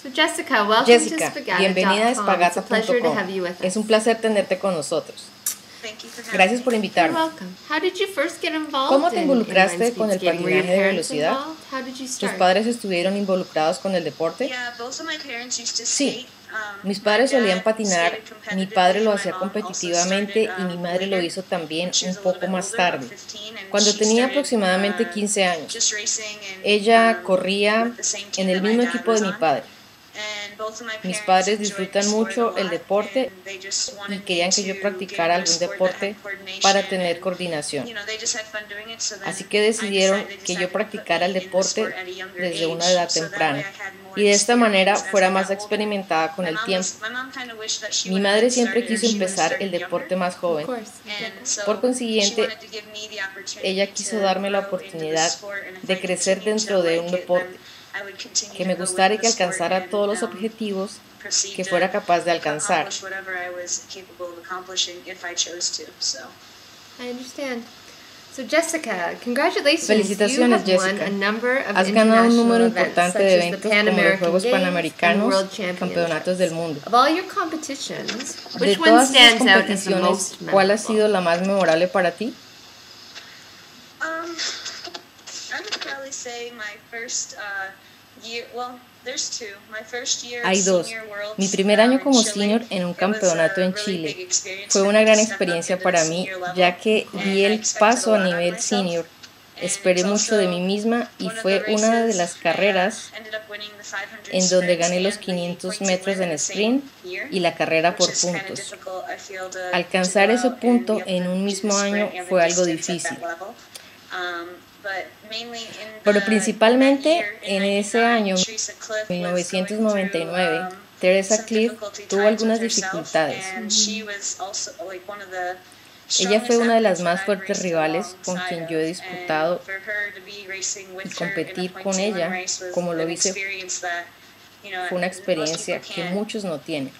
Jessica, bienvenida a Spagata.com. Es un placer tenerte con nosotros. Gracias por invitarme. ¿Cómo te involucraste con el patinaje de velocidad? ¿Tus padres estuvieron involucrados con el deporte? Sí. Mis padres solían patinar, mi padre lo hacía competitivamente y mi madre lo hizo también un poco más tarde, cuando tenía aproximadamente 15 años. Ella corría en el mismo equipo de mi padre. Mis padres disfrutan mucho el deporte y querían que yo practicara algún deporte para tener coordinación. Así que decidieron que yo practicara el deporte desde una edad temprana y de esta manera fuera más experimentada con el tiempo. Mi madre siempre quiso empezar el deporte más joven. Por consiguiente, ella quiso darme la oportunidad de crecer dentro de un deporte, que me gustara y que alcanzara todos los objetivos que fuera capaz de alcanzar. Felicitaciones, Jessica. Has ganado un número importante de eventos como los Juegos Panamericanos y Campeonatos del Mundo. De todas esas competiciones, ¿cuál ha sido la más memorable para ti? Hay dos. Mi primer año como senior en un campeonato en Chile fue una gran experiencia para mí, ya que di el paso a nivel senior. Esperé mucho de mí misma y fue una de las carreras en donde gané los 500 metros en sprint y la carrera por puntos. Alcanzar ese punto en un mismo año fue algo difícil. Pero principalmente en ese año, 1999, Teresa Cliff tuvo algunas dificultades. Ella fue una de las más fuertes rivales con quien yo he disputado y competir con ella, como lo hice, fue una experiencia que muchos no tienen.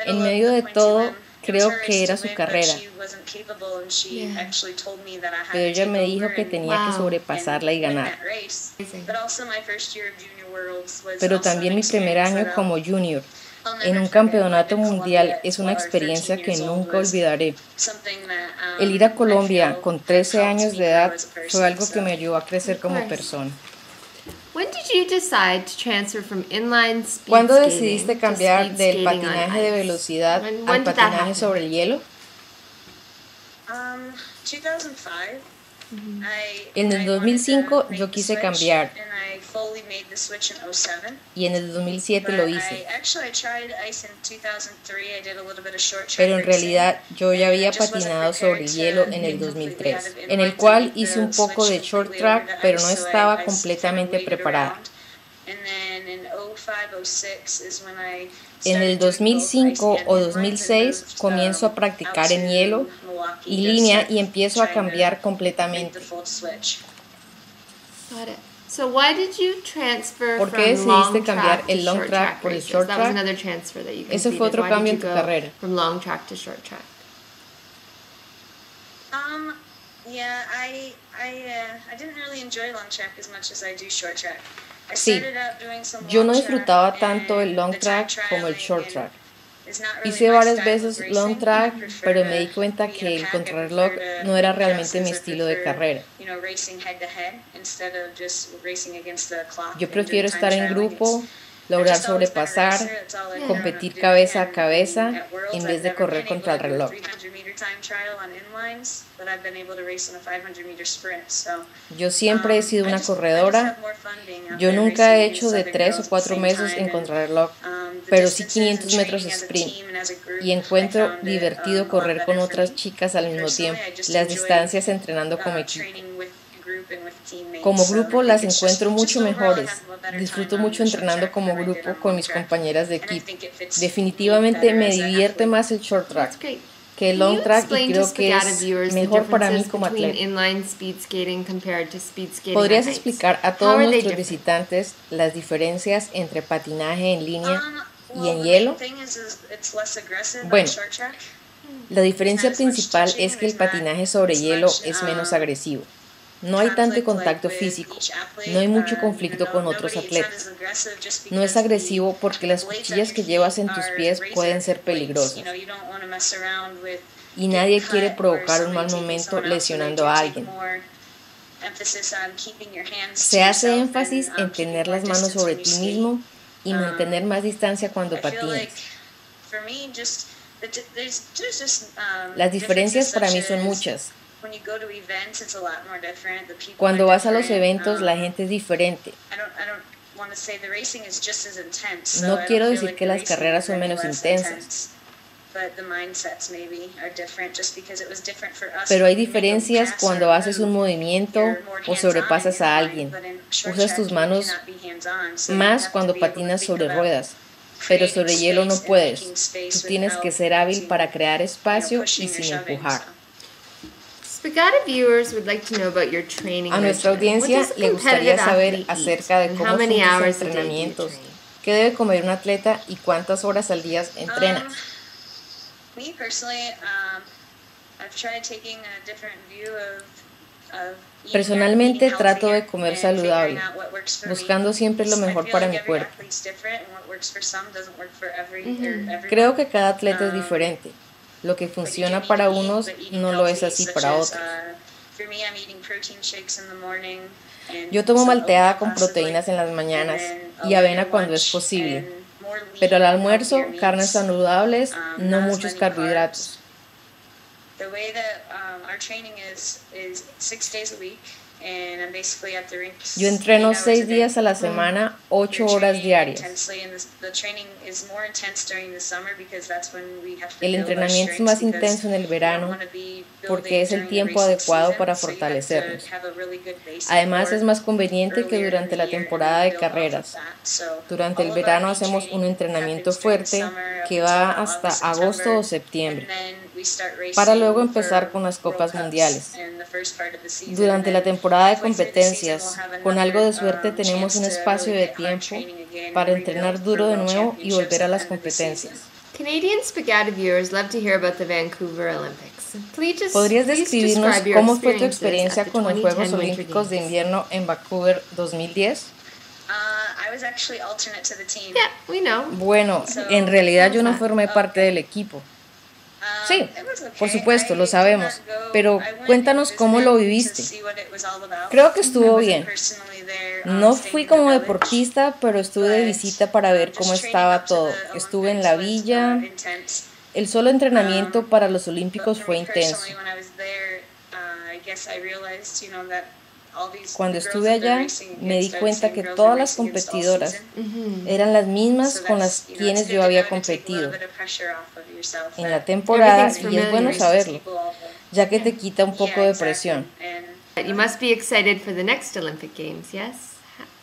En medio de todo, creo que era su carrera, pero ella me dijo que tenía que sobrepasarla y ganar. Pero también mi primer año como junior en un campeonato mundial es una experiencia que nunca olvidaré. El ir a Colombia con 13 años de edad fue algo que me ayudó a crecer como persona. ¿Cuándo decidiste cambiar del patinaje de velocidad al patinaje sobre el hielo? En el 2005 yo quise cambiar y en el 2007 lo hice. Pero en realidad yo ya había patinado sobre el hielo en el 2003, en el cual hice un poco de short track, pero no estaba completamente preparada. En el 2005 o 2006 comienzo a practicar en hielo y línea y empiezo a cambiar completamente. ¿Por qué decidiste cambiar el long track por el short track? Ese fue otro cambio en tu carrera. Sí, yo no disfrutaba tanto el long track como el short track. Hice varias veces long track, pero me di cuenta que el contrarreloj no era realmente mi estilo de carrera. Yo prefiero estar en grupo, lograr sobrepasar, competir cabeza a cabeza en vez de correr contra el reloj. Yo siempre he sido una corredora. Yo nunca he hecho de 3 o 4 meses en contrarreloj, pero sí 500 metros sprint. Y encuentro divertido correr con otras chicas al mismo tiempo, las distancias entrenando como equipo. Como grupo las encuentro mucho mejores. Disfruto mucho entrenando como grupo con mis compañeras de equipo. Definitivamente me divierte más el short track que el long track y creo que es mejor para mí como atleta. ¿Podrías explicar a todos nuestros visitantes las diferencias entre patinaje en línea y en hielo? Bueno, la diferencia principal es que el patinaje sobre hielo es menos agresivo. No hay tanto contacto físico, no hay mucho conflicto con otros atletas. No es agresivo porque las cuchillas que llevas en tus pies pueden ser peligrosas. Y nadie quiere provocar un mal momento lesionando a alguien. Se hace énfasis en tener las manos sobre ti mismo y mantener más distancia cuando patines. Las diferencias para mí son muchas. Cuando vas a los eventos, la gente es diferente. No quiero decir que las carreras son menos intensas, pero hay diferencias cuando haces un movimiento o sobrepasas a alguien. Usas tus manos más cuando patinas sobre ruedas, pero sobre hielo no puedes. Tú tienes que ser hábil para crear espacio y sin empujar. A nuestra audiencia le gustaría saber acerca de cómo son tus entrenamientos, qué debe comer un atleta y cuántas horas al día entrena. Personalmente trato de comer saludable, buscando siempre lo mejor para mi cuerpo. Creo que cada atleta es diferente. Lo que funciona para unos no lo es así para otros. Yo tomo malteada con proteínas en las mañanas y avena cuando es posible, pero al almuerzo, carnes saludables, no muchos carbohidratos. Yo entreno 6 días a la semana, 8 horas diarias. El entrenamiento es más intenso en el verano porque es el tiempo adecuado para fortalecernos. Además, es más conveniente que durante la temporada de carreras. Durante el verano hacemos un entrenamiento fuerte que va hasta agosto o septiembre, para luego empezar con las copas mundiales. Durante la temporada de competencias, con algo de suerte tenemos un espacio de tiempo para entrenar duro de nuevo y volver a las competencias. ¿Podrías describirnos cómo fue tu experiencia con los Juegos Olímpicos de Invierno en Vancouver 2010? Bueno, en realidad yo no formé parte del equipo. Sí, por supuesto, lo sabemos, pero cuéntanos cómo lo viviste. Creo que estuvo bien. No fui como deportista, pero estuve de visita para ver cómo estaba todo. Estuve en la villa. El solo entrenamiento para los Olímpicos fue intenso. Cuando estuve allá, me di cuenta que todas las competidoras eran las mismas con las quienes yo había competido en la temporada, y es bueno saberlo, ya que te quita un poco de presión.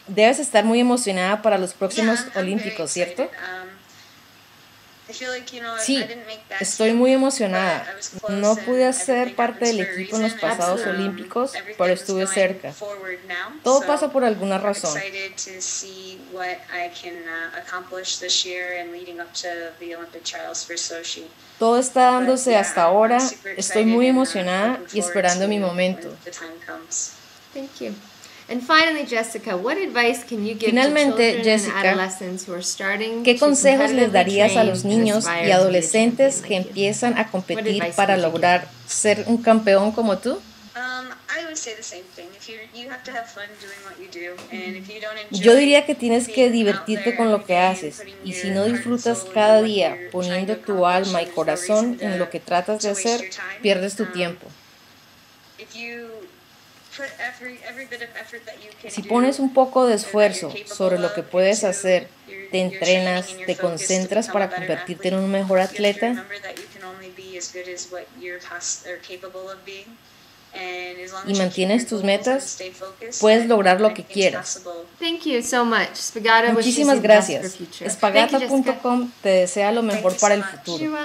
Debes estar muy emocionada para los próximos Olímpicos, ¿cierto? Sí, estoy muy emocionada. No pude ser parte del equipo en los pasados Olímpicos, pero estuve cerca. Todo pasa por alguna razón. Todo está dándose hasta ahora. Estoy muy emocionada y esperando mi momento. Finalmente, Jessica, ¿qué consejos les darías a los niños y adolescentes que empiezan a competir para lograr ser un campeón como tú? Yo diría que tienes que divertirte con lo que haces, y si no disfrutas cada día poniendo tu alma y corazón en lo que tratas de hacer, pierdes tu tiempo. Si pones un poco de esfuerzo sobre lo que puedes hacer, te entrenas, te concentras para convertirte en un mejor atleta y mantienes tus metas, puedes lograr lo que quieras. Muchísimas gracias. Spagata.com te desea lo mejor para el futuro.